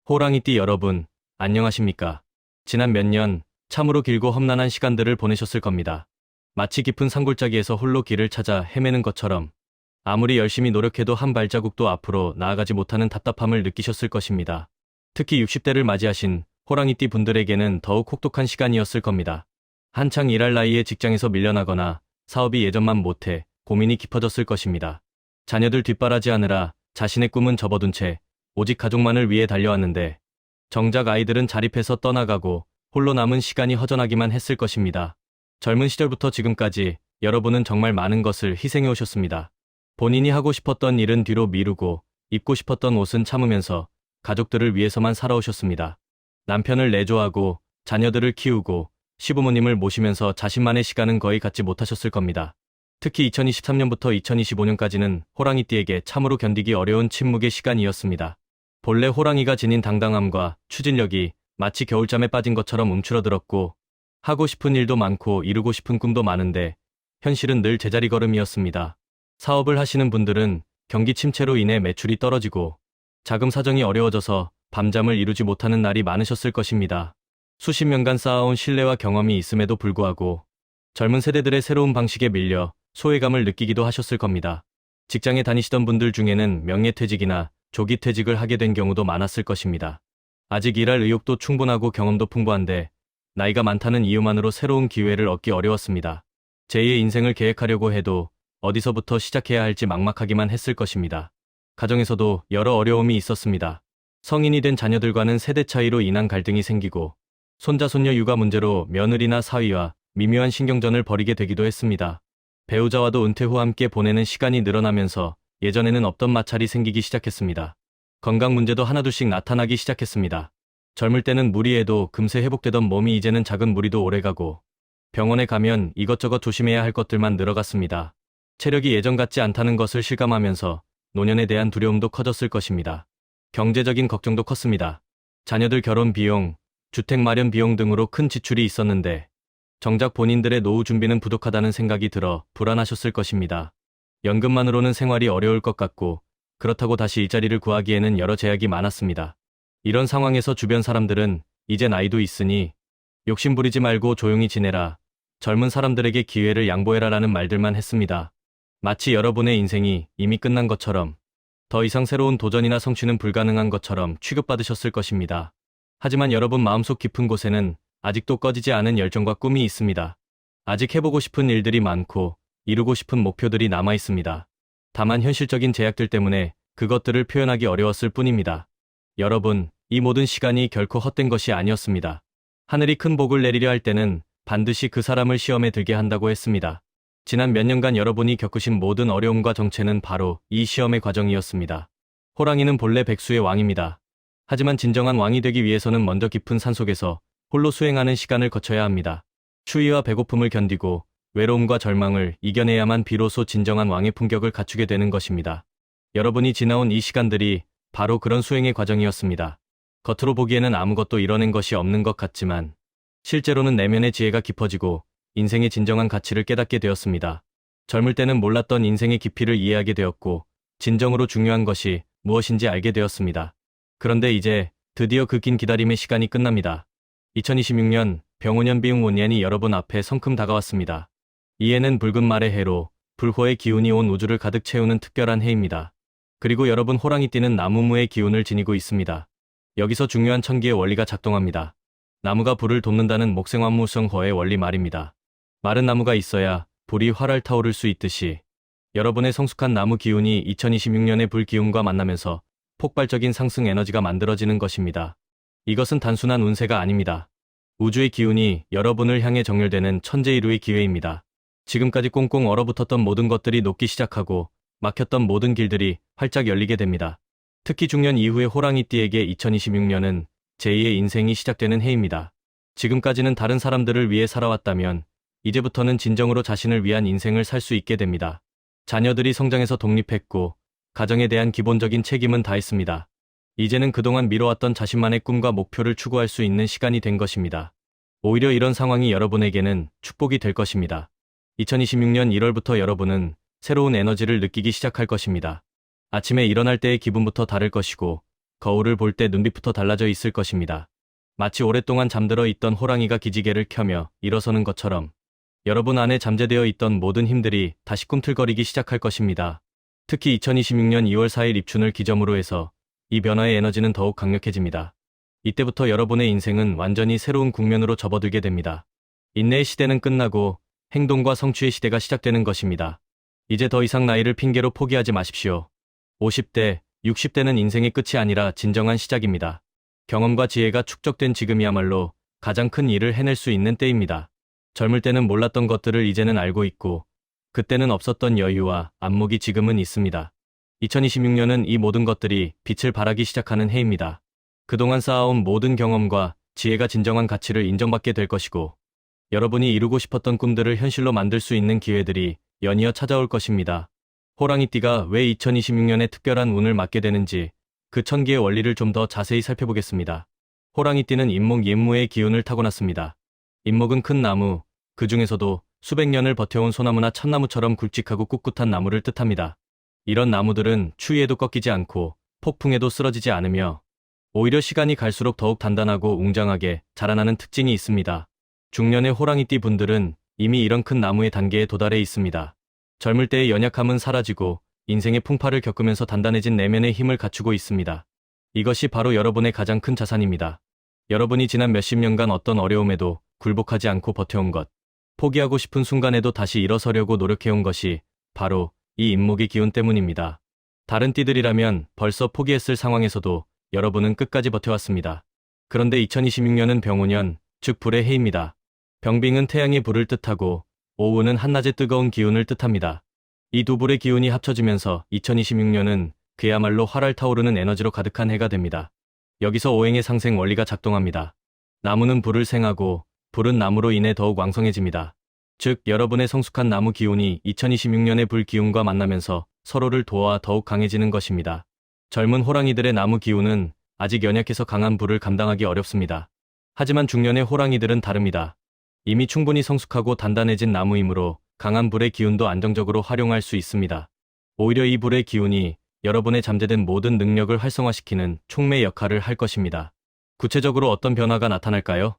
호랑이띠 여러분, 안녕하십니까? 지난 몇 년, 참으로 길고 험난한 시간들을 보내셨을 겁니다. 마치 깊은 산골짜기에서 홀로 길을 찾아 헤매는 것처럼 아무리 열심히 노력해도 한 발자국도 앞으로 나아가지 못하는 답답함을 느끼셨을 것입니다. 특히 60대를 맞이하신 호랑이띠 분들에게는 더욱 혹독한 시간이었을 겁니다. 한창 일할 나이에 직장에서 밀려나거나 사업이 예전만 못해 고민이 깊어졌을 것입니다. 자녀들 뒷바라지하느라 자신의 꿈은 접어둔 채 오직 가족만을 위해 달려왔는데 정작 아이들은 자립해서 떠나가고 홀로 남은 시간이 허전하기만 했을 것입니다. 젊은 시절부터 지금까지 여러분은 정말 많은 것을 희생해 오셨습니다. 본인이 하고 싶었던 일은 뒤로 미루고 입고 싶었던 옷은 참으면서 가족들을 위해서만 살아오셨습니다. 남편을 내조하고 자녀들을 키우고 시부모님을 모시면서 자신만의 시간은 거의 갖지 못하셨을 겁니다. 특히 2023년부터 2025년까지는 호랑이띠에게 참으로 견디기 어려운 침묵의 시간이었습니다. 본래 호랑이가 지닌 당당함과 추진력이 마치 겨울잠에 빠진 것처럼 움츠러들었고 하고 싶은 일도 많고 이루고 싶은 꿈도 많은데 현실은 늘 제자리 걸음이었습니다. 사업을 하시는 분들은 경기 침체로 인해 매출이 떨어지고 자금 사정이 어려워져서 밤잠을 이루지 못하는 날이 많으셨을 것입니다. 수십 년간 쌓아온 신뢰와 경험이 있음에도 불구하고 젊은 세대들의 새로운 방식에 밀려 소외감을 느끼기도 하셨을 겁니다. 직장에 다니시던 분들 중에는 명예퇴직이나 조기퇴직을 하게 된 경우도 많았을 것입니다. 아직 일할 의욕도 충분하고 경험도 풍부한데 나이가 많다는 이유만으로 새로운 기회를 얻기 어려웠습니다. 제2의 인생을 계획하려고 해도 어디서부터 시작해야 할지 막막하기만 했을 것입니다. 가정에서도 여러 어려움이 있었습니다. 성인이 된 자녀들과는 세대 차이로 인한 갈등이 생기고 손자 손녀 육아 문제로 며느리나 사위와 미묘한 신경전을 벌이게 되기도 했습니다. 배우자와도 은퇴 후 함께 보내는 시간이 늘어나면서 예전에는 없던 마찰이 생기기 시작했습니다. 건강 문제도 하나둘씩 나타나기 시작했습니다. 젊을 때는 무리해도 금세 회복되던 몸이 이제는 작은 무리도 오래가고 병원에 가면 이것저것 조심해야 할 것들만 늘어갔습니다. 체력이 예전 같지 않다는 것을 실감하면서 노년에 대한 두려움도 커졌을 것입니다. 경제적인 걱정도 컸습니다. 자녀들 결혼 비용, 주택 마련 비용 등으로 큰 지출이 있었는데 정작 본인들의 노후 준비는 부족하다는 생각이 들어 불안하셨을 것입니다. 연금만으로는 생활이 어려울 것 같고 그렇다고 다시 일자리를 구하기에는 여러 제약이 많았습니다. 이런 상황에서 주변 사람들은 이제 나이도 있으니 욕심 부리지 말고 조용히 지내라, 젊은 사람들에게 기회를 양보해라 라는 말들만 했습니다. 마치 여러분의 인생이 이미 끝난 것처럼 더 이상 새로운 도전이나 성취는 불가능한 것처럼 취급받으셨을 것입니다. 하지만 여러분 마음속 깊은 곳에는 아직도 꺼지지 않은 열정과 꿈이 있습니다. 아직 해보고 싶은 일들이 많고 이루고 싶은 목표들이 남아 있습니다. 다만 현실적인 제약들 때문에 그것들을 표현하기 어려웠을 뿐입니다. 여러분, 이 모든 시간이 결코 헛된 것이 아니었습니다. 하늘이 큰 복을 내리려 할 때는 반드시 그 사람을 시험에 들게 한다고 했습니다. 지난 몇 년간 여러분이 겪으신 모든 어려움과 정체는 바로 이 시험의 과정이었습니다. 호랑이는 본래 백수의 왕입니다. 하지만 진정한 왕이 되기 위해서는 먼저 깊은 산속에서 홀로 수행하는 시간을 거쳐야 합니다. 추위와 배고픔을 견디고 외로움과 절망을 이겨내야만 비로소 진정한 왕의 품격을 갖추게 되는 것입니다. 여러분이 지나온 이 시간들이 바로 그런 수행의 과정이었습니다. 겉으로 보기에는 아무것도 이뤄낸 것이 없는 것 같지만 실제로는 내면의 지혜가 깊어지고 인생의 진정한 가치를 깨닫게 되었습니다. 젊을 때는 몰랐던 인생의 깊이를 이해하게 되었고 진정으로 중요한 것이 무엇인지 알게 되었습니다. 그런데 이제 드디어 그 긴 기다림의 시간이 끝납니다. 2026년 병오년 비응오년이 여러분 앞에 성큼 다가왔습니다. 이 해는 붉은 말의 해로 불호의 기운이 온 우주를 가득 채우는 특별한 해입니다. 그리고 여러분 호랑이띠는 나무무의 기운을 지니고 있습니다. 여기서 중요한 천기의 원리가 작동합니다. 나무가 불을 돕는다는 목생화무성허의 원리 말입니다. 마른 나무가 있어야 불이 활활 타오를 수 있듯이 여러분의 성숙한 나무 기운이 2026년의 불 기운과 만나면서 폭발적인 상승 에너지가 만들어지는 것입니다. 이것은 단순한 운세가 아닙니다. 우주의 기운이 여러분을 향해 정렬되는 천재일우의 기회입니다. 지금까지 꽁꽁 얼어붙었던 모든 것들이 녹기 시작하고 막혔던 모든 길들이 활짝 열리게 됩니다. 특히 중년 이후의 호랑이띠에게 2026년은 제2의 인생이 시작되는 해입니다. 지금까지는 다른 사람들을 위해 살아왔다면 이제부터는 진정으로 자신을 위한 인생을 살 수 있게 됩니다. 자녀들이 성장해서 독립했고 가정에 대한 기본적인 책임은 다했습니다. 이제는 그동안 미뤄왔던 자신만의 꿈과 목표를 추구할 수 있는 시간이 된 것입니다. 오히려 이런 상황이 여러분에게는 축복이 될 것입니다. 2026년 1월부터 여러분은 새로운 에너지를 느끼기 시작할 것입니다. 아침에 일어날 때의 기분부터 다를 것이고 거울을 볼 때 눈빛부터 달라져 있을 것입니다. 마치 오랫동안 잠들어 있던 호랑이가 기지개를 켜며 일어서는 것처럼 여러분 안에 잠재되어 있던 모든 힘들이 다시 꿈틀거리기 시작할 것입니다. 특히 2026년 2월 4일 입춘을 기점으로 해서 이 변화의 에너지는 더욱 강력해집니다. 이때부터 여러분의 인생은 완전히 새로운 국면으로 접어들게 됩니다. 인내의 시대는 끝나고 행동과 성취의 시대가 시작되는 것입니다. 이제 더 이상 나이를 핑계로 포기하지 마십시오. 50대, 60대는 인생의 끝이 아니라 진정한 시작입니다. 경험과 지혜가 축적된 지금이야말로 가장 큰 일을 해낼 수 있는 때입니다. 젊을 때는 몰랐던 것들을 이제는 알고 있고, 그때는 없었던 여유와 안목이 지금은 있습니다. 2026년은 이 모든 것들이 빛을 발하기 시작하는 해입니다. 그동안 쌓아온 모든 경험과 지혜가 진정한 가치를 인정받게 될 것이고, 여러분이 이루고 싶었던 꿈들을 현실로 만들 수 있는 기회들이 연이어 찾아올 것입니다. 호랑이띠가 왜 2026년에 특별한 운을 맞게 되는지 그 1000개의 원리를 좀 더 자세히 살펴보겠습니다. 호랑이띠는 임목-임무의 기운을 타고났습니다. 임목은 큰 나무, 그 중에서도 수백 년을 버텨온 소나무나 참나무처럼 굵직하고 꿋꿋한 나무를 뜻합니다. 이런 나무들은 추위에도 꺾이지 않고 폭풍에도 쓰러지지 않으며 오히려 시간이 갈수록 더욱 단단하고 웅장하게 자라나는 특징이 있습니다. 중년의 호랑이띠 분들은 이미 이런 큰 나무의 단계에 도달해 있습니다. 젊을 때의 연약함은 사라지고 인생의 풍파를 겪으면서 단단해진 내면의 힘을 갖추고 있습니다. 이것이 바로 여러분의 가장 큰 자산입니다. 여러분이 지난 몇십 년간 어떤 어려움에도 굴복하지 않고 버텨온 것, 포기하고 싶은 순간에도 다시 일어서려고 노력해온 것이 바로 이 임목의 기운 때문입니다. 다른 띠들이라면 벌써 포기했을 상황에서도 여러분은 끝까지 버텨왔습니다. 그런데 2026년은 병오년, 즉 불의 해입니다. 병빙은 태양의 불을 뜻하고 오우는 한낮의 뜨거운 기운을 뜻합니다. 이 두 불의 기운이 합쳐지면서 2026년은 그야말로 활활 타오르는 에너지로 가득한 해가 됩니다. 여기서 오행의 상생 원리가 작동합니다. 나무는 불을 생하고 불은 나무로 인해 더욱 왕성해집니다. 즉 여러분의 성숙한 나무 기운이 2026년의 불 기운과 만나면서 서로를 도와 더욱 강해지는 것입니다. 젊은 호랑이들의 나무 기운은 아직 연약해서 강한 불을 감당하기 어렵습니다. 하지만 중년의 호랑이들은 다릅니다. 이미 충분히 성숙하고 단단해진 나무이므로 강한 불의 기운도 안정적으로 활용할 수 있습니다. 오히려 이 불의 기운이 여러분의 잠재된 모든 능력을 활성화시키는 촉매 역할을 할 것입니다. 구체적으로 어떤 변화가 나타날까요?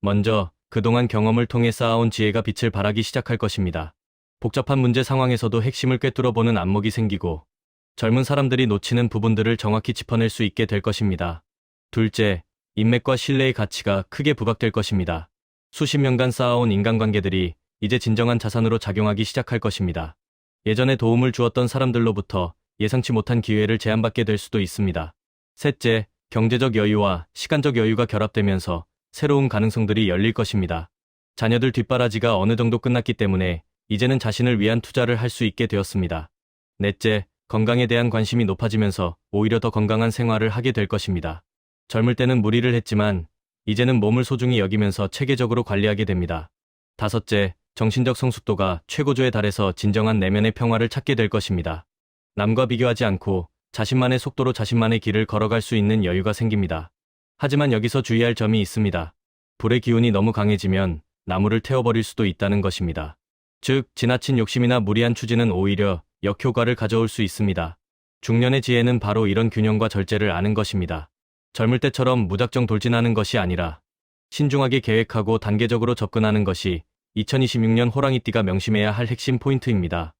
먼저 그동안 경험을 통해 쌓아온 지혜가 빛을 발하기 시작할 것입니다. 복잡한 문제 상황에서도 핵심을 꿰뚫어보는 안목이 생기고 젊은 사람들이 놓치는 부분들을 정확히 짚어낼 수 있게 될 것입니다. 둘째, 인맥과 신뢰의 가치가 크게 부각될 것입니다. 수십 년간 쌓아온 인간관계들이 이제 진정한 자산으로 작용하기 시작할 것입니다. 예전에 도움을 주었던 사람들로부터 예상치 못한 기회를 제안받게 될 수도 있습니다. 셋째, 경제적 여유와 시간적 여유가 결합되면서 새로운 가능성들이 열릴 것입니다. 자녀들 뒷바라지가 어느 정도 끝났기 때문에 이제는 자신을 위한 투자를 할 수 있게 되었습니다. 넷째, 건강에 대한 관심이 높아지면서 오히려 더 건강한 생활을 하게 될 것입니다. 젊을 때는 무리를 했지만 이제는 몸을 소중히 여기면서 체계적으로 관리하게 됩니다. 다섯째, 정신적 성숙도가 최고조에 달해서 진정한 내면의 평화를 찾게 될 것입니다. 남과 비교하지 않고 자신만의 속도로 자신만의 길을 걸어갈 수 있는 여유가 생깁니다. 하지만 여기서 주의할 점이 있습니다. 불의 기운이 너무 강해지면 나무를 태워버릴 수도 있다는 것입니다. 즉, 지나친 욕심이나 무리한 추진은 오히려 역효과를 가져올 수 있습니다. 중년의 지혜는 바로 이런 균형과 절제를 아는 것입니다. 젊을 때처럼 무작정 돌진하는 것이 아니라 신중하게 계획하고 단계적으로 접근하는 것이 2026년 호랑이띠가 명심해야 할 핵심 포인트입니다.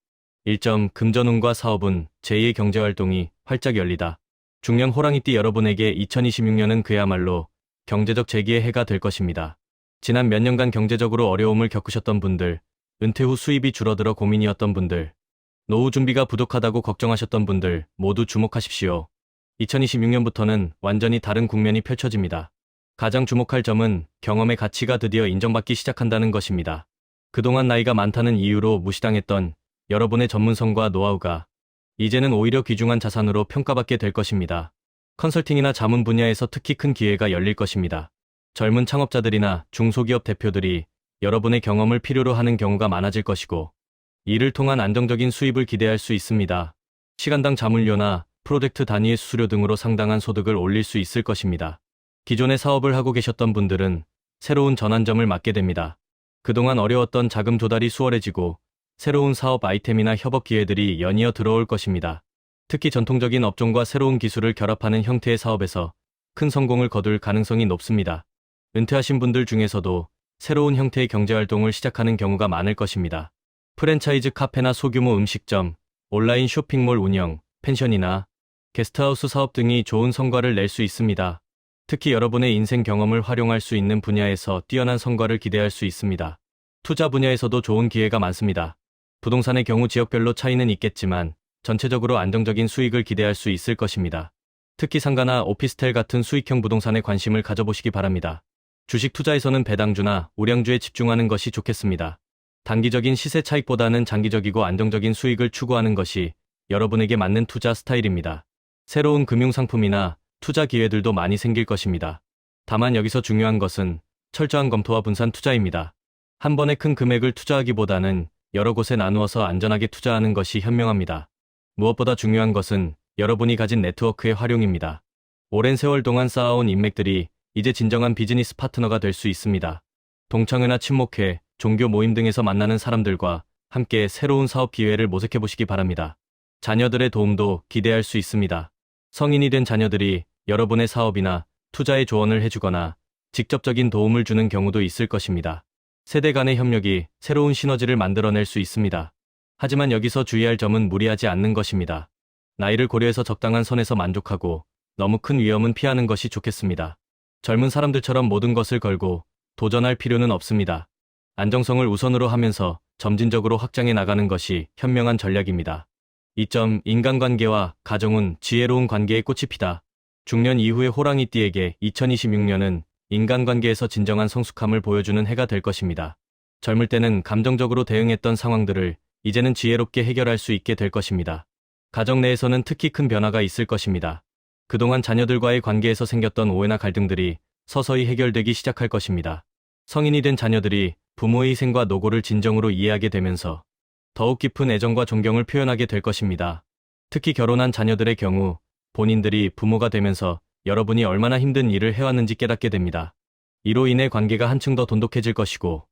1점, 금전운과 사업운, 제2의 경제활동이 활짝 열리다. 중년 호랑이띠 여러분에게 2026년은 그야말로 경제적 재기의 해가 될 것입니다. 지난 몇 년간 경제적으로 어려움을 겪으셨던 분들, 은퇴 후 수입이 줄어들어 고민이었던 분들, 노후 준비가 부족하다고 걱정하셨던 분들 모두 주목하십시오. 2026년부터는 완전히 다른 국면이 펼쳐집니다. 가장 주목할 점은 경험의 가치가 드디어 인정받기 시작한다는 것입니다. 그동안 나이가 많다는 이유로 무시당했던 여러분의 전문성과 노하우가 이제는 오히려 귀중한 자산으로 평가받게 될 것입니다. 컨설팅이나 자문 분야에서 특히 큰 기회가 열릴 것입니다. 젊은 창업자들이나 중소기업 대표들이 여러분의 경험을 필요로 하는 경우가 많아질 것이고 이를 통한 안정적인 수입을 기대할 수 있습니다. 시간당 자문료나 프로젝트 단위의 수수료 등으로 상당한 소득을 올릴 수 있을 것입니다. 기존의 사업을 하고 계셨던 분들은 새로운 전환점을 맞게 됩니다. 그동안 어려웠던 자금 조달이 수월해지고 새로운 사업 아이템이나 협업 기회들이 연이어 들어올 것입니다. 특히 전통적인 업종과 새로운 기술을 결합하는 형태의 사업에서 큰 성공을 거둘 가능성이 높습니다. 은퇴하신 분들 중에서도 새로운 형태의 경제활동을 시작하는 경우가 많을 것입니다. 프랜차이즈 카페나 소규모 음식점, 온라인 쇼핑몰 운영, 펜션이나 게스트하우스 사업 등이 좋은 성과를 낼 수 있습니다. 특히 여러분의 인생 경험을 활용할 수 있는 분야에서 뛰어난 성과를 기대할 수 있습니다. 투자 분야에서도 좋은 기회가 많습니다. 부동산의 경우 지역별로 차이는 있겠지만 전체적으로 안정적인 수익을 기대할 수 있을 것입니다. 특히 상가나 오피스텔 같은 수익형 부동산에 관심을 가져보시기 바랍니다. 주식 투자에서는 배당주나 우량주에 집중하는 것이 좋겠습니다. 단기적인 시세 차익보다는 장기적이고 안정적인 수익을 추구하는 것이 여러분에게 맞는 투자 스타일입니다. 새로운 금융상품이나 투자 기회들도 많이 생길 것입니다. 다만 여기서 중요한 것은 철저한 검토와 분산 투자입니다. 한 번에 큰 금액을 투자하기보다는 여러 곳에 나누어서 안전하게 투자하는 것이 현명합니다. 무엇보다 중요한 것은 여러분이 가진 네트워크의 활용입니다. 오랜 세월 동안 쌓아온 인맥들이 이제 진정한 비즈니스 파트너가 될 수 있습니다. 동창회나 친목회, 종교 모임 등에서 만나는 사람들과 함께 새로운 사업 기회를 모색해 보시기 바랍니다. 자녀들의 도움도 기대할 수 있습니다. 성인이 된 자녀들이 여러분의 사업이나 투자에 조언을 해주거나 직접적인 도움을 주는 경우도 있을 것입니다. 세대 간의 협력이 새로운 시너지를 만들어낼 수 있습니다. 하지만 여기서 주의할 점은 무리하지 않는 것입니다. 나이를 고려해서 적당한 선에서 만족하고 너무 큰 위험은 피하는 것이 좋겠습니다. 젊은 사람들처럼 모든 것을 걸고 도전할 필요는 없습니다. 안정성을 우선으로 하면서 점진적으로 확장해 나가는 것이 현명한 전략입니다. 2점 인간관계와 가정은 지혜로운 관계의 꽃이 피다. 중년 이후의 호랑이띠에게 2026년은 인간관계에서 진정한 성숙함을 보여주는 해가 될 것입니다. 젊을 때는 감정적으로 대응했던 상황들을 이제는 지혜롭게 해결할 수 있게 될 것입니다. 가정 내에서는 특히 큰 변화가 있을 것입니다. 그동안 자녀들과의 관계에서 생겼던 오해나 갈등들이 서서히 해결되기 시작할 것입니다. 성인이 된 자녀들이 부모의 희생과 노고를 진정으로 이해하게 되면서 더욱 깊은 애정과 존경을 표현하게 될 것입니다. 특히 결혼한 자녀들의 경우 본인들이 부모가 되면서 여러분이 얼마나 힘든 일을 해왔는지 깨닫게 됩니다. 이로 인해 관계가 한층 더 돈독해질 것이고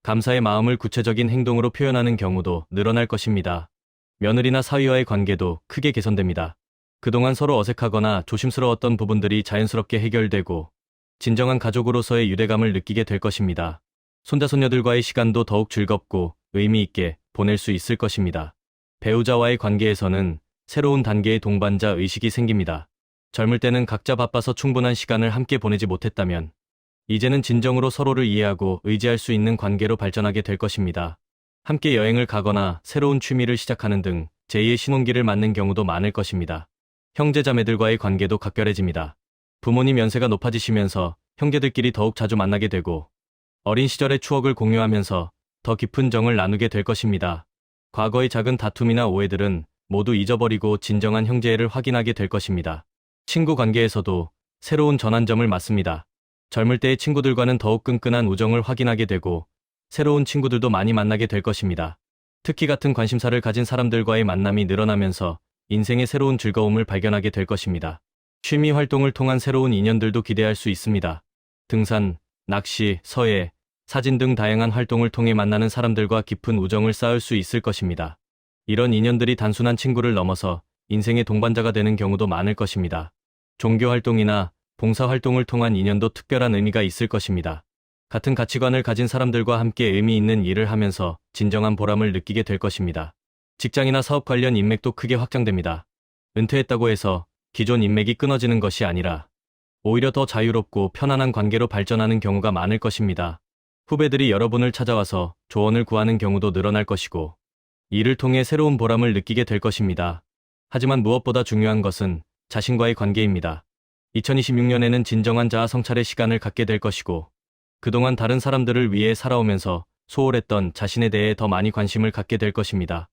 감사의 마음을 구체적인 행동으로 표현하는 경우도 늘어날 것입니다. 며느리나 사위와의 관계도 크게 개선됩니다. 그동안 서로 어색하거나 조심스러웠던 부분들이 자연스럽게 해결되고 진정한 가족으로서의 유대감을 느끼게 될 것입니다. 손자손녀들과의 시간도 더욱 즐겁고 의미 있게 보낼 수 있을 것입니다. 배우자와의 관계에서는 새로운 단계의 동반자 의식이 생깁니다. 젊을 때는 각자 바빠서 충분한 시간을 함께 보내지 못했다면 이제는 진정으로 서로를 이해하고 의지할 수 있는 관계로 발전하게 될 것입니다. 함께 여행을 가거나 새로운 취미를 시작하는 등 제2의 신혼기를 맞는 경우도 많을 것입니다. 형제자매들과의 관계도 각별해집니다. 부모님 연세가 높아지시면서 형제들끼리 더욱 자주 만나게 되고 어린 시절의 추억을 공유하면서 더 깊은 정을 나누게 될 것입니다. 과거의 작은 다툼이나 오해들은 모두 잊어버리고 진정한 형제애를 확인하게 될 것입니다. 친구 관계에서도 새로운 전환점을 맞습니다. 젊을 때의 친구들과는 더욱 끈끈한 우정을 확인하게 되고 새로운 친구들도 많이 만나게 될 것입니다. 특히 같은 관심사를 가진 사람들과의 만남이 늘어나면서 인생의 새로운 즐거움을 발견하게 될 것입니다. 취미 활동을 통한 새로운 인연들도 기대할 수 있습니다. 등산, 낚시, 서예, 사진 등 다양한 활동을 통해 만나는 사람들과 깊은 우정을 쌓을 수 있을 것입니다. 이런 인연들이 단순한 친구를 넘어서 인생의 동반자가 되는 경우도 많을 것입니다. 종교 활동이나 봉사 활동을 통한 인연도 특별한 의미가 있을 것입니다. 같은 가치관을 가진 사람들과 함께 의미 있는 일을 하면서 진정한 보람을 느끼게 될 것입니다. 직장이나 사업 관련 인맥도 크게 확장됩니다. 은퇴했다고 해서 기존 인맥이 끊어지는 것이 아니라 오히려 더 자유롭고 편안한 관계로 발전하는 경우가 많을 것입니다. 후배들이 여러분을 찾아와서 조언을 구하는 경우도 늘어날 것이고 이를 통해 새로운 보람을 느끼게 될 것입니다. 하지만 무엇보다 중요한 것은 자신과의 관계입니다. 2026년에는 진정한 자아 성찰의 시간을 갖게 될 것이고 그동안 다른 사람들을 위해 살아오면서 소홀했던 자신에 대해 더 많이 관심을 갖게 될 것입니다.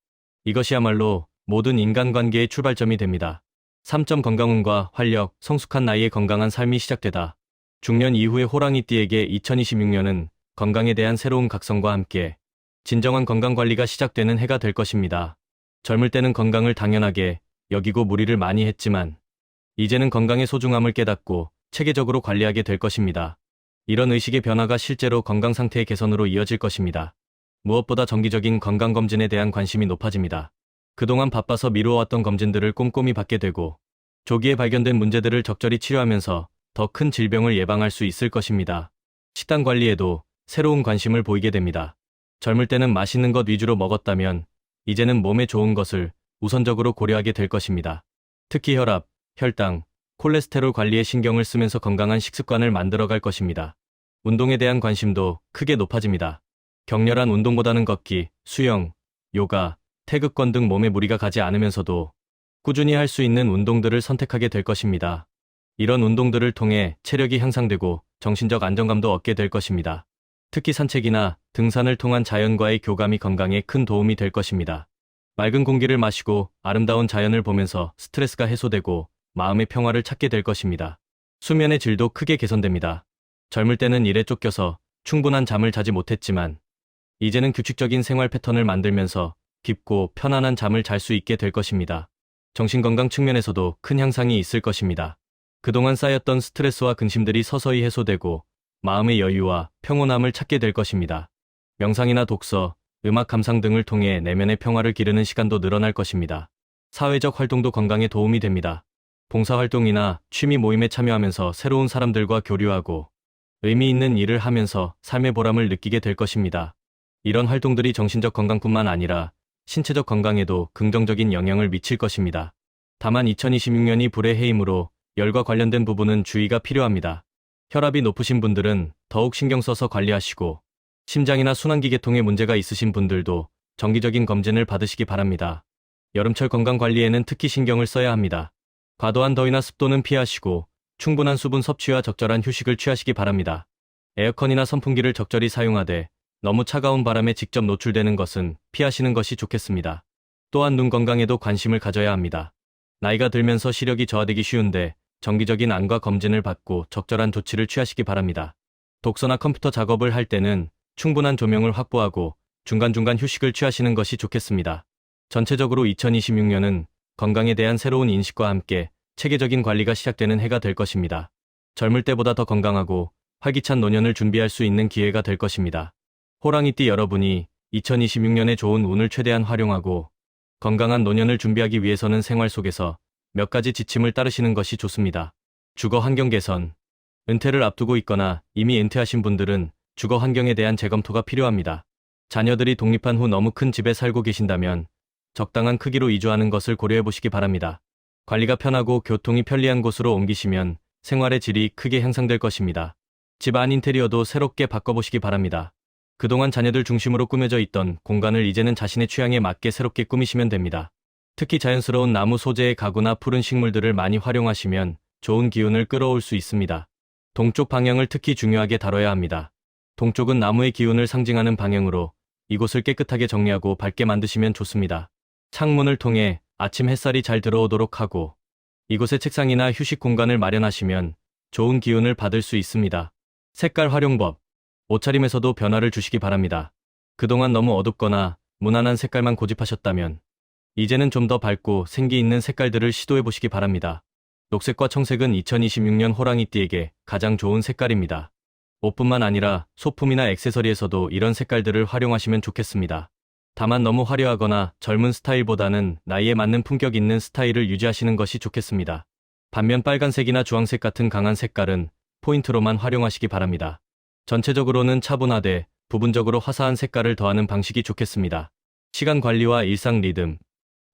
이것이야말로 모든 인간관계의 출발점이 됩니다. 3점 건강운과 활력, 성숙한 나이에 건강한 삶이 시작되다. 중년 이후의 호랑이띠에게 2026년은 건강에 대한 새로운 각성과 함께 진정한 건강관리가 시작되는 해가 될 것입니다. 젊을 때는 건강을 당연하게 여기고 무리를 많이 했지만 이제는 건강의 소중함을 깨닫고 체계적으로 관리하게 될 것입니다. 이런 의식의 변화가 실제로 건강 상태의 개선으로 이어질 것입니다. 무엇보다 정기적인 건강검진에 대한 관심이 높아집니다. 그동안 바빠서 미루어왔던 검진들을 꼼꼼히 받게 되고 조기에 발견된 문제들을 적절히 치료하면서 더 큰 질병을 예방할 수 있을 것입니다. 식단 관리에도 새로운 관심을 보이게 됩니다. 젊을 때는 맛있는 것 위주로 먹었다면 이제는 몸에 좋은 것을 우선적으로 고려하게 될 것입니다. 특히 혈압, 혈당, 콜레스테롤 관리에 신경을 쓰면서 건강한 식습관을 만들어갈 것입니다. 운동에 대한 관심도 크게 높아집니다. 격렬한 운동보다는 걷기, 수영, 요가, 태극권 등 몸에 무리가 가지 않으면서도 꾸준히 할 수 있는 운동들을 선택하게 될 것입니다. 이런 운동들을 통해 체력이 향상되고 정신적 안정감도 얻게 될 것입니다. 특히 산책이나 등산을 통한 자연과의 교감이 건강에 큰 도움이 될 것입니다. 맑은 공기를 마시고 아름다운 자연을 보면서 스트레스가 해소되고 마음의 평화를 찾게 될 것입니다. 수면의 질도 크게 개선됩니다. 젊을 때는 일에 쫓겨서 충분한 잠을 자지 못했지만 이제는 규칙적인 생활 패턴을 만들면서 깊고 편안한 잠을 잘 수 있게 될 것입니다. 정신건강 측면에서도 큰 향상이 있을 것입니다. 그동안 쌓였던 스트레스와 근심들이 서서히 해소되고 마음의 여유와 평온함을 찾게 될 것입니다. 명상이나 독서, 음악 감상 등을 통해 내면의 평화를 기르는 시간도 늘어날 것입니다. 사회적 활동도 건강에 도움이 됩니다. 봉사활동이나 취미 모임에 참여하면서 새로운 사람들과 교류하고 의미 있는 일을 하면서 삶의 보람을 느끼게 될 것입니다. 이런 활동들이 정신적 건강뿐만 아니라 신체적 건강에도 긍정적인 영향을 미칠 것입니다. 다만 2026년이 불의 해이므로 열과 관련된 부분은 주의가 필요합니다. 혈압이 높으신 분들은 더욱 신경 써서 관리하시고 심장이나 순환기 계통에 문제가 있으신 분들도 정기적인 검진을 받으시기 바랍니다. 여름철 건강 관리에는 특히 신경을 써야 합니다. 과도한 더위나 습도는 피하시고 충분한 수분 섭취와 적절한 휴식을 취하시기 바랍니다. 에어컨이나 선풍기를 적절히 사용하되 너무 차가운 바람에 직접 노출되는 것은 피하시는 것이 좋겠습니다. 또한 눈 건강에도 관심을 가져야 합니다. 나이가 들면서 시력이 저하되기 쉬운데 정기적인 안과 검진을 받고 적절한 조치를 취하시기 바랍니다. 독서나 컴퓨터 작업을 할 때는 충분한 조명을 확보하고 중간중간 휴식을 취하시는 것이 좋겠습니다. 전체적으로 2026년은 건강에 대한 새로운 인식과 함께 체계적인 관리가 시작되는 해가 될 것입니다. 젊을 때보다 더 건강하고 활기찬 노년을 준비할 수 있는 기회가 될 것입니다. 호랑이띠 여러분이 2026년에 좋은 운을 최대한 활용하고 건강한 노년을 준비하기 위해서는 생활 속에서 몇 가지 지침을 따르시는 것이 좋습니다. 주거 환경 개선. 은퇴를 앞두고 있거나 이미 은퇴하신 분들은 주거 환경에 대한 재검토가 필요합니다. 자녀들이 독립한 후 너무 큰 집에 살고 계신다면 적당한 크기로 이주하는 것을 고려해 보시기 바랍니다. 관리가 편하고 교통이 편리한 곳으로 옮기시면 생활의 질이 크게 향상될 것입니다. 집 안 인테리어도 새롭게 바꿔보시기 바랍니다. 그동안 자녀들 중심으로 꾸며져 있던 공간을 이제는 자신의 취향에 맞게 새롭게 꾸미시면 됩니다. 특히 자연스러운 나무 소재의 가구나 푸른 식물들을 많이 활용하시면 좋은 기운을 끌어올 수 있습니다. 동쪽 방향을 특히 중요하게 다뤄야 합니다. 동쪽은 나무의 기운을 상징하는 방향으로 이곳을 깨끗하게 정리하고 밝게 만드시면 좋습니다. 창문을 통해 아침 햇살이 잘 들어오도록 하고 이곳에 책상이나 휴식 공간을 마련하시면 좋은 기운을 받을 수 있습니다. 색깔 활용법. 옷차림에서도 변화를 주시기 바랍니다. 그동안 너무 어둡거나 무난한 색깔만 고집하셨다면 이제는 좀 더 밝고 생기 있는 색깔들을 시도해 보시기 바랍니다. 녹색과 청색은 2026년 호랑이띠에게 가장 좋은 색깔입니다. 옷뿐만 아니라 소품이나 액세서리에서도 이런 색깔들을 활용하시면 좋겠습니다. 다만 너무 화려하거나 젊은 스타일보다는 나이에 맞는 품격 있는 스타일을 유지하시는 것이 좋겠습니다. 반면 빨간색이나 주황색 같은 강한 색깔은 포인트로만 활용하시기 바랍니다. 전체적으로는 차분하되 부분적으로 화사한 색깔을 더하는 방식이 좋겠습니다. 시간 관리와 일상 리듬.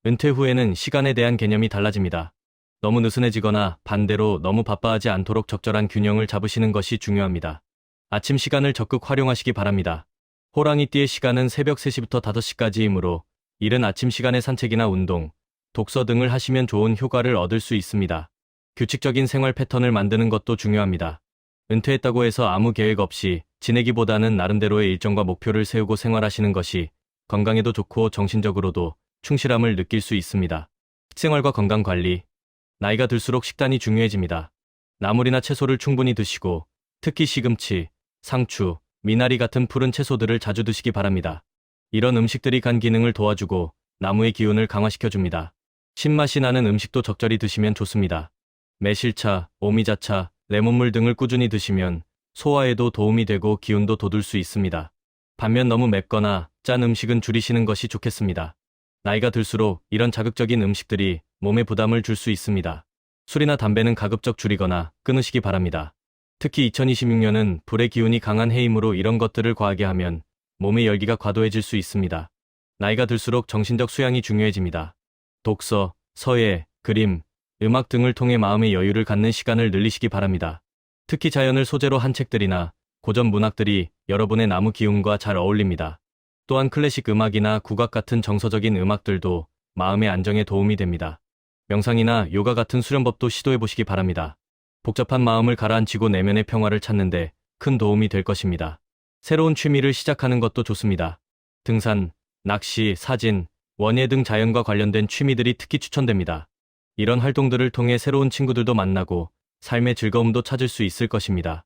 은퇴 후에는 시간에 대한 개념이 달라집니다. 너무 느슨해지거나 반대로 너무 바빠하지 않도록 적절한 균형을 잡으시는 것이 중요합니다. 아침 시간을 적극 활용하시기 바랍니다. 호랑이띠의 시간은 새벽 3시부터 5시까지이므로 이른 아침 시간에 산책이나 운동, 독서 등을 하시면 좋은 효과를 얻을 수 있습니다. 규칙적인 생활 패턴을 만드는 것도 중요합니다. 은퇴했다고 해서 아무 계획 없이 지내기보다는 나름대로의 일정과 목표를 세우고 생활하시는 것이 건강에도 좋고 정신적으로도 충실함을 느낄 수 있습니다. 식생활과 건강 관리. 나이가 들수록 식단이 중요해집니다. 나물이나 채소를 충분히 드시고 특히 시금치, 상추, 미나리 같은 푸른 채소들을 자주 드시기 바랍니다. 이런 음식들이 간 기능을 도와주고 나무의 기운을 강화시켜줍니다. 신맛이 나는 음식도 적절히 드시면 좋습니다. 매실차, 오미자차, 레몬물 등을 꾸준히 드시면 소화에도 도움이 되고 기운도 돋을 수 있습니다. 반면 너무 맵거나 짠 음식은 줄이시는 것이 좋겠습니다. 나이가 들수록 이런 자극적인 음식들이 몸에 부담을 줄 수 있습니다. 술이나 담배는 가급적 줄이거나 끊으시기 바랍니다. 특히 2026년은 불의 기운이 강한 해이므로 이런 것들을 과하게 하면 몸의 열기가 과도해질 수 있습니다. 나이가 들수록 정신적 수양이 중요해집니다. 독서, 서예, 그림, 음악 등을 통해 마음의 여유를 갖는 시간을 늘리시기 바랍니다. 특히 자연을 소재로 한 책들이나 고전 문학들이 여러분의 나무 기운과 잘 어울립니다. 또한 클래식 음악이나 국악 같은 정서적인 음악들도 마음의 안정에 도움이 됩니다. 명상이나 요가 같은 수련법도 시도해 보시기 바랍니다. 복잡한 마음을 가라앉히고 내면의 평화를 찾는데 큰 도움이 될 것입니다. 새로운 취미를 시작하는 것도 좋습니다. 등산, 낚시, 사진, 원예 등 자연과 관련된 취미들이 특히 추천됩니다. 이런 활동들을 통해 새로운 친구들도 만나고 삶의 즐거움도 찾을 수 있을 것입니다.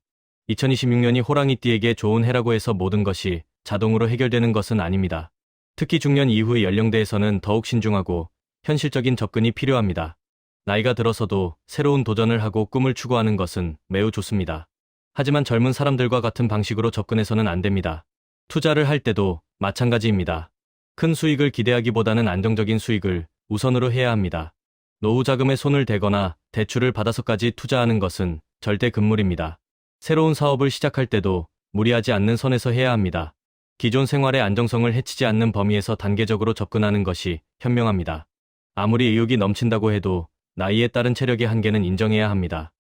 2026년이 호랑이띠에게 좋은 해라고 해서 모든 것이 자동으로 해결되는 것은 아닙니다. 특히 중년 이후의 연령대에서는 더욱 신중하고 현실적인 접근이 필요합니다. 나이가 들어서도 새로운 도전을 하고 꿈을 추구하는 것은 매우 좋습니다. 하지만 젊은 사람들과 같은 방식으로 접근해서는 안 됩니다. 투자를 할 때도 마찬가지입니다. 큰 수익을 기대하기보다는 안정적인 수익을 우선으로 해야 합니다. 노후 자금에 손을 대거나 대출을 받아서까지 투자하는 것은 절대 금물입니다. 새로운 사업을 시작할 때도 무리하지 않는 선에서 해야 합니다. 기존 생활의 안정성을 해치지 않는 범위에서 단계적으로 접근하는 것이 현명합니다. 아무리 의욕이 넘친다고 해도 나이에 따른 체력의 한계는 인정해야 합니다.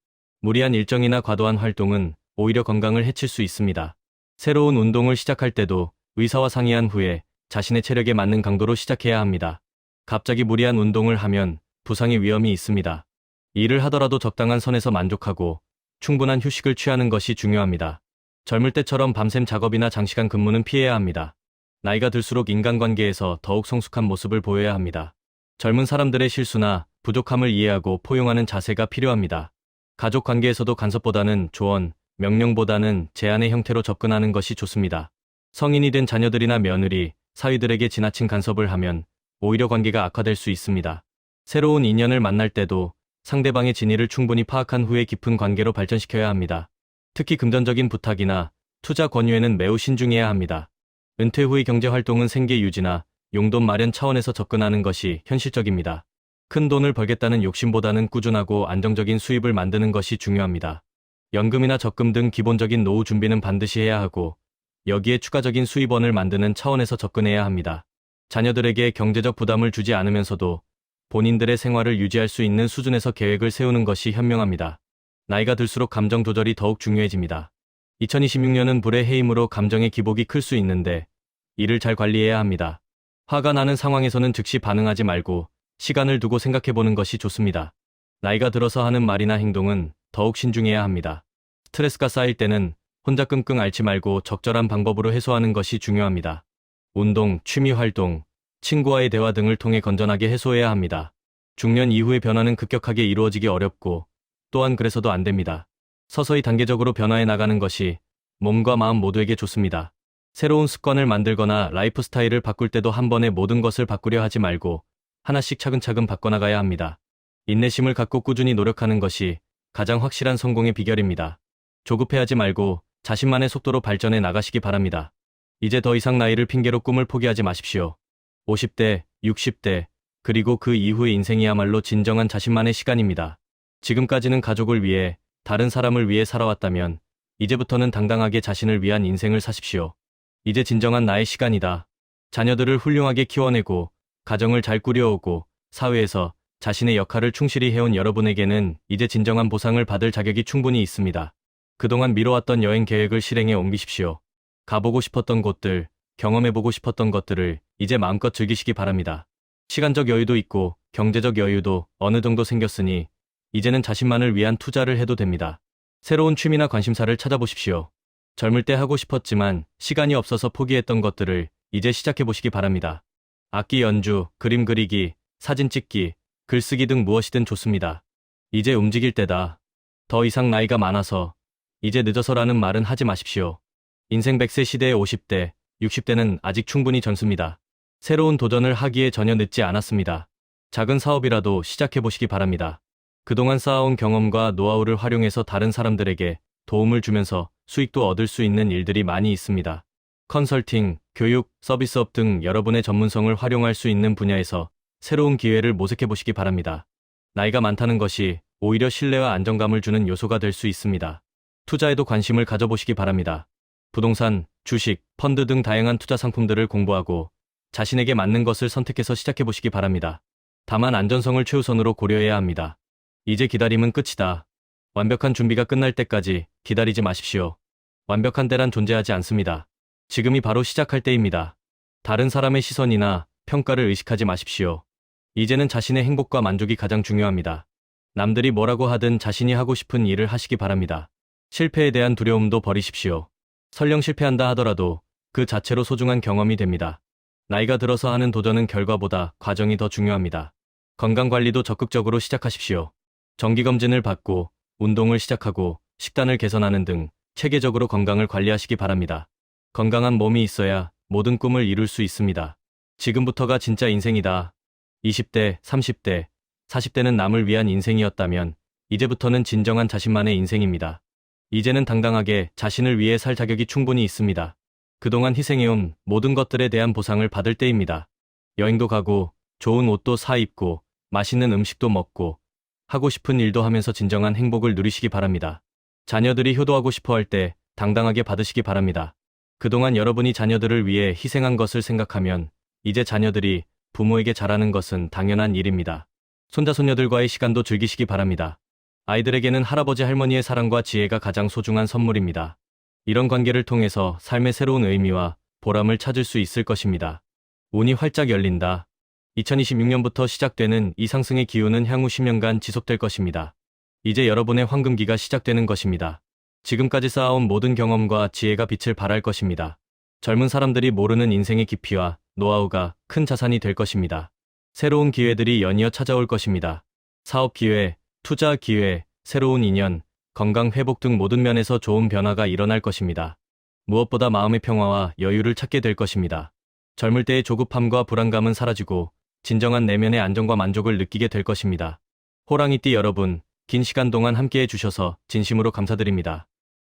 무리한 일정이나 과도한 활동은 오히려 건강을 해칠 수 있습니다. 새로운 운동을 시작할 때도 의사와 상의한 후에 자신의 체력에 맞는 강도로 시작해야 합니다. 갑자기 무리한 운동을 하면 부상의 위험이 있습니다. 일을 하더라도 적당한 선에서 만족하고 충분한 휴식을 취하는 것이 중요합니다. 젊을 때처럼 밤샘 작업이나 장시간 근무는 피해야 합니다. 나이가 들수록 인간관계에서 더욱 성숙한 모습을 보여야 합니다. 젊은 사람들의 실수나 부족함을 이해하고 포용하는 자세가 필요합니다. 가족 관계에서도 간섭보다는 조언, 명령보다는 제안의 형태로 접근하는 것이 좋습니다. 성인이 된 자녀들이나 며느리, 사위들에게 지나친 간섭을 하면 오히려 관계가 악화될 수 있습니다. 새로운 인연을 만날 때도 상대방의 진의를 충분히 파악한 후에 깊은 관계로 발전시켜야 합니다. 특히 금전적인 부탁이나 투자 권유에는 매우 신중해야 합니다. 은퇴 후의 경제활동은 생계 유지나 용돈 마련 차원에서 접근하는 것이 현실적입니다. 큰 돈을 벌겠다는 욕심보다는 꾸준하고 안정적인 수입을 만드는 것이 중요합니다. 연금이나 적금 등 기본적인 노후 준비는 반드시 해야 하고 여기에 추가적인 수입원을 만드는 차원에서 접근해야 합니다. 자녀들에게 경제적 부담을 주지 않으면서도 본인들의 생활을 유지할 수 있는 수준에서 계획을 세우는 것이 현명합니다. 나이가 들수록 감정 조절이 더욱 중요해집니다. 2026년은 불의 해임으로 감정의 기복이 클 수 있는데 이를 잘 관리해야 합니다. 화가 나는 상황에서는 즉시 반응하지 말고 시간을 두고 생각해보는 것이 좋습니다. 나이가 들어서 하는 말이나 행동은 더욱 신중해야 합니다. 스트레스가 쌓일 때는 혼자 끙끙 앓지 말고 적절한 방법으로 해소하는 것이 중요합니다. 운동, 취미 활동, 친구와의 대화 등을 통해 건전하게 해소해야 합니다. 중년 이후의 변화는 급격하게 이루어지기 어렵고 또한 그래서도 안 됩니다. 서서히 단계적으로 변화해 나가는 것이 몸과 마음 모두에게 좋습니다. 새로운 습관을 만들거나 라이프 스타일을 바꿀 때도 한 번에 모든 것을 바꾸려 하지 말고 하나씩 차근차근 바꿔나가야 합니다. 인내심을 갖고 꾸준히 노력하는 것이 가장 확실한 성공의 비결입니다. 조급해하지 말고 자신만의 속도로 발전해 나가시기 바랍니다. 이제 더 이상 나이를 핑계로 꿈을 포기하지 마십시오. 50대, 60대, 그리고 그 이후의 인생이야말로 진정한 자신만의 시간입니다. 지금까지는 가족을 위해, 다른 사람을 위해 살아왔다면 이제부터는 당당하게 자신을 위한 인생을 사십시오. 이제 진정한 나의 시간이다. 자녀들을 훌륭하게 키워내고 가정을 잘 꾸려오고 사회에서 자신의 역할을 충실히 해온 여러분에게는 이제 진정한 보상을 받을 자격이 충분히 있습니다. 그동안 미뤄왔던 여행 계획을 실행에 옮기십시오. 가보고 싶었던 곳들, 경험해보고 싶었던 것들을 이제 마음껏 즐기시기 바랍니다. 시간적 여유도 있고 경제적 여유도 어느 정도 생겼으니 이제는 자신만을 위한 투자를 해도 됩니다. 새로운 취미나 관심사를 찾아보십시오. 젊을 때 하고 싶었지만 시간이 없어서 포기했던 것들을 이제 시작해보시기 바랍니다. 악기 연주, 그림 그리기, 사진 찍기, 글쓰기 등 무엇이든 좋습니다. 이제 움직일 때다. 더 이상 나이가 많아서 이제 늦어서라는 말은 하지 마십시오. 인생 100세 시대의 50대, 60대는 아직 충분히 젊습니다. 새로운 도전을 하기에 전혀 늦지 않았습니다. 작은 사업이라도 시작해보시기 바랍니다. 그동안 쌓아온 경험과 노하우를 활용해서 다른 사람들에게 도움을 주면서 수익도 얻을 수 있는 일들이 많이 있습니다. 컨설팅, 교육, 서비스업 등 여러분의 전문성을 활용할 수 있는 분야에서 새로운 기회를 모색해 보시기 바랍니다. 나이가 많다는 것이 오히려 신뢰와 안정감을 주는 요소가 될 수 있습니다. 투자에도 관심을 가져보시기 바랍니다. 부동산, 주식, 펀드 등 다양한 투자 상품들을 공부하고 자신에게 맞는 것을 선택해서 시작해 보시기 바랍니다. 다만 안전성을 최우선으로 고려해야 합니다. 이제 기다림은 끝이다. 완벽한 준비가 끝날 때까지 기다리지 마십시오. 완벽한 때란 존재하지 않습니다. 지금이 바로 시작할 때입니다. 다른 사람의 시선이나 평가를 의식하지 마십시오. 이제는 자신의 행복과 만족이 가장 중요합니다. 남들이 뭐라고 하든 자신이 하고 싶은 일을 하시기 바랍니다. 실패에 대한 두려움도 버리십시오. 설령 실패한다 하더라도 그 자체로 소중한 경험이 됩니다. 나이가 들어서 하는 도전은 결과보다 과정이 더 중요합니다. 건강관리도 적극적으로 시작하십시오. 정기검진을 받고 운동을 시작하고 식단을 개선하는 등 체계적으로 건강을 관리하시기 바랍니다. 건강한 몸이 있어야 모든 꿈을 이룰 수 있습니다. 지금부터가 진짜 인생이다. 20대, 30대, 40대는 남을 위한 인생이었다면 이제부터는 진정한 자신만의 인생입니다. 이제는 당당하게 자신을 위해 살 자격이 충분히 있습니다. 그동안 희생해온 모든 것들에 대한 보상을 받을 때입니다. 여행도 가고 좋은 옷도 사 입고 맛있는 음식도 먹고 하고 싶은 일도 하면서 진정한 행복을 누리시기 바랍니다. 자녀들이 효도하고 싶어 할 때 당당하게 받으시기 바랍니다. 그동안 여러분이 자녀들을 위해 희생한 것을 생각하면 이제 자녀들이 부모에게 잘하는 것은 당연한 일입니다. 손자손녀들과의 시간도 즐기시기 바랍니다. 아이들에게는 할아버지 할머니의 사랑과 지혜가 가장 소중한 선물입니다. 이런 관계를 통해서 삶의 새로운 의미와 보람을 찾을 수 있을 것입니다. 운이 활짝 열린다. 2026년부터 시작되는 이 상승의 기운은 향후 10년간 지속될 것입니다. 이제 여러분의 황금기가 시작되는 것입니다. 지금까지 쌓아온 모든 경험과 지혜가 빛을 발할 것입니다. 젊은 사람들이 모르는 인생의 깊이와 노하우가 큰 자산이 될 것입니다. 새로운 기회들이 연이어 찾아올 것입니다. 사업 기회, 투자 기회, 새로운 인연, 건강 회복 등 모든 면에서 좋은 변화가 일어날 것입니다. 무엇보다 마음의 평화와 여유를 찾게 될 것입니다. 젊을 때의 조급함과 불안감은 사라지고 진정한 내면의 안정과 만족을 느끼게 될 것입니다. 호랑이띠 여러분, 긴 시간 동안 함께해 주셔서 진심으로 감사드립니다.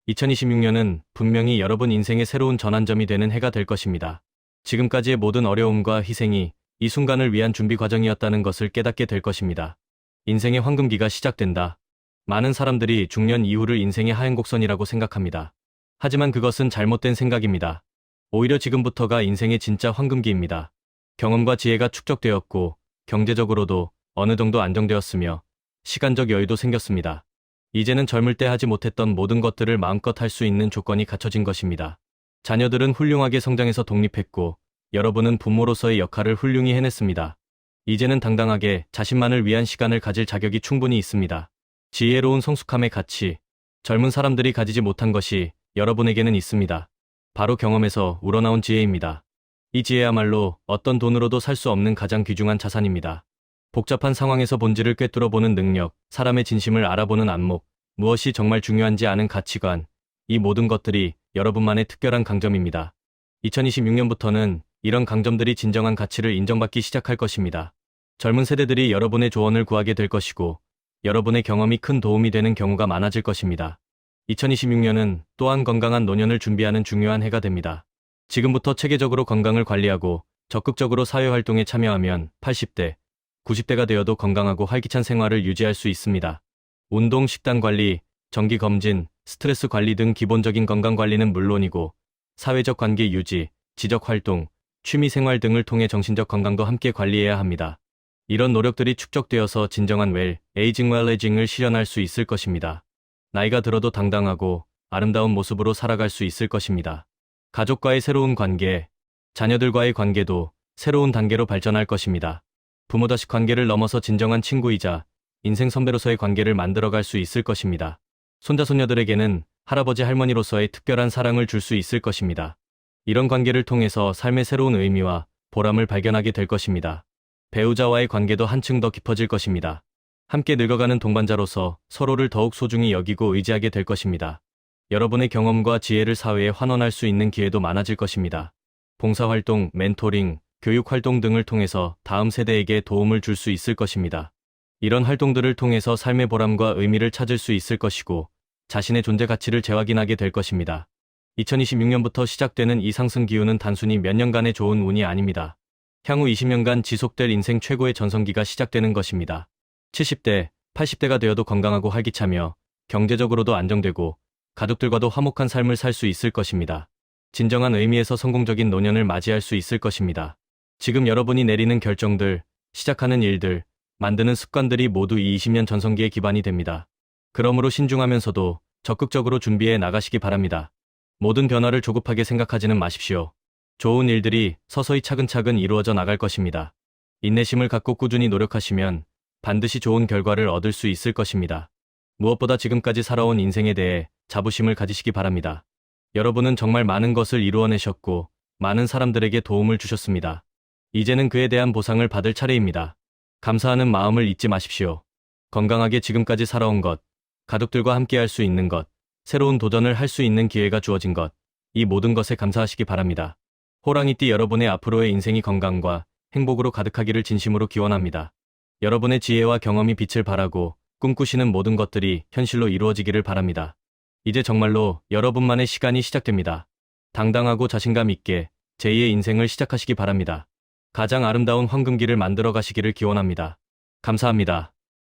2026년은 분명히 여러분 인생의 새로운 전환점이 되는 해가 될 것입니다. 지금까지의 모든 어려움과 희생이 이 순간을 위한 준비 과정이었다는 것을 깨닫게 될 것입니다. 인생의 황금기가 시작된다. 많은 사람들이 중년 이후를 인생의 하행곡선이라고 생각합니다. 하지만 그것은 잘못된 생각입니다. 오히려 지금부터가 인생의 진짜 황금기입니다. 경험과 지혜가 축적되었고 경제적으로도 어느 정도 안정되었으며 시간적 여유도 생겼습니다. 이제는 젊을 때 하지 못했던 모든 것들을 마음껏 할 수 있는 조건이 갖춰진 것입니다. 자녀들은 훌륭하게 성장해서 독립했고 여러분은 부모로서의 역할을 훌륭히 해냈습니다. 이제는 당당하게 자신만을 위한 시간을 가질 자격이 충분히 있습니다. 지혜로운 성숙함의 가치, 젊은 사람들이 가지지 못한 것이 여러분에게는 있습니다. 바로 경험에서 우러나온 지혜입니다. 이 지혜야말로 어떤 돈으로도 살 수 없는 가장 귀중한 자산입니다. 복잡한 상황에서 본질을 꿰뚫어보는 능력, 사람의 진심을 알아보는 안목, 무엇이 정말 중요한지 아는 가치관, 이 모든 것들이 여러분만의 특별한 강점입니다. 2026년부터는 이런 강점들이 진정한 가치를 인정받기 시작할 것입니다. 젊은 세대들이 여러분의 조언을 구하게 될 것이고 여러분의 경험이 큰 도움이 되는 경우가 많아질 것입니다. 2026년은 또한 건강한 노년을 준비하는 중요한 해가 됩니다. 지금부터 체계적으로 건강을 관리하고 적극적으로 사회활동에 참여하면 80대, 90대가 되어도 건강하고 활기찬 생활을 유지할 수 있습니다. 운동, 식단 관리, 정기 검진, 스트레스 관리 등 기본적인 건강 관리는 물론이고 사회적 관계 유지, 지적 활동, 취미 생활 등을 통해 정신적 건강도 함께 관리해야 합니다. 이런 노력들이 축적되어서 진정한 에이징 웰에징을 실현할 수 있을 것입니다. 나이가 들어도 당당하고 아름다운 모습으로 살아갈 수 있을 것입니다. 가족과의 새로운 관계, 자녀들과의 관계도 새로운 단계로 발전할 것입니다. 부모 자식 관계를 넘어서 진정한 친구이자 인생 선배로서의 관계를 만들어갈 수 있을 것입니다. 손자 손녀들에게는 할아버지 할머니로서의 특별한 사랑을 줄 수 있을 것입니다. 이런 관계를 통해서 삶의 새로운 의미와 보람을 발견하게 될 것입니다. 배우자와의 관계도 한층 더 깊어질 것입니다. 함께 늙어가는 동반자로서 서로를 더욱 소중히 여기고 의지하게 될 것입니다. 여러분의 경험과 지혜를 사회에 환원할 수 있는 기회도 많아질 것입니다. 봉사활동, 멘토링, 교육활동 등을 통해서 다음 세대에게 도움을 줄 수 있을 것입니다. 이런 활동들을 통해서 삶의 보람과 의미를 찾을 수 있을 것이고 자신의 존재 가치를 재확인하게 될 것입니다. 2026년부터 시작되는 이 상승 기운은 단순히 몇 년간의 좋은 운이 아닙니다. 향후 20년간 지속될 인생 최고의 전성기가 시작되는 것입니다. 70대, 80대가 되어도 건강하고 활기차며 경제적으로도 안정되고 가족들과도 화목한 삶을 살 수 있을 것입니다. 진정한 의미에서 성공적인 노년을 맞이할 수 있을 것입니다. 지금 여러분이 내리는 결정들, 시작하는 일들, 만드는 습관들이 모두 이 20년 전성기의 기반이 됩니다. 그러므로 신중하면서도 적극적으로 준비해 나가시기 바랍니다. 모든 변화를 조급하게 생각하지는 마십시오. 좋은 일들이 서서히 차근차근 이루어져 나갈 것입니다. 인내심을 갖고 꾸준히 노력하시면 반드시 좋은 결과를 얻을 수 있을 것입니다. 무엇보다 지금까지 살아온 인생에 대해 자부심을 가지시기 바랍니다. 여러분은 정말 많은 것을 이루어내셨고 많은 사람들에게 도움을 주셨습니다. 이제는 그에 대한 보상을 받을 차례입니다. 감사하는 마음을 잊지 마십시오. 건강하게 지금까지 살아온 것, 가족들과 함께 할 수 있는 것, 새로운 도전을 할 수 있는 기회가 주어진 것, 이 모든 것에 감사하시기 바랍니다. 호랑이띠 여러분의 앞으로의 인생이 건강과 행복으로 가득하기를 진심으로 기원합니다. 여러분의 지혜와 경험이 빛을 발하고 꿈꾸시는 모든 것들이 현실로 이루어지기를 바랍니다. 이제 정말로 여러분만의 시간이 시작됩니다. 당당하고 자신감 있게 제2의 인생을 시작하시기 바랍니다. 가장 아름다운 황금기를 만들어 가시기를 기원합니다. 감사합니다.